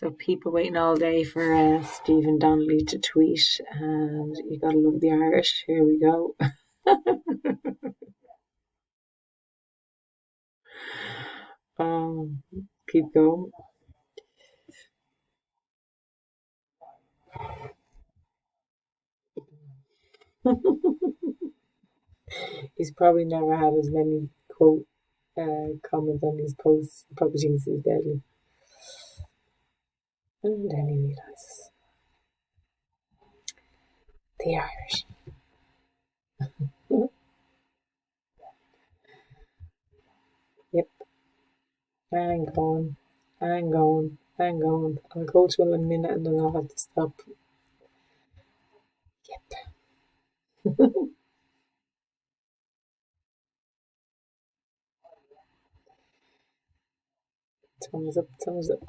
So people waiting all day for Stephen Donnelly to tweet, and you gotta love the Irish. Here we go. um, keep going. He's probably never had as many quote comments on his posts. He probably thinks he's deadly. And then he realizes the Irish. Yep, I'm going. I'm going. I'm going. I'll go to a minute and then I'll have to stop. Yep. Thumbs up, thumbs up.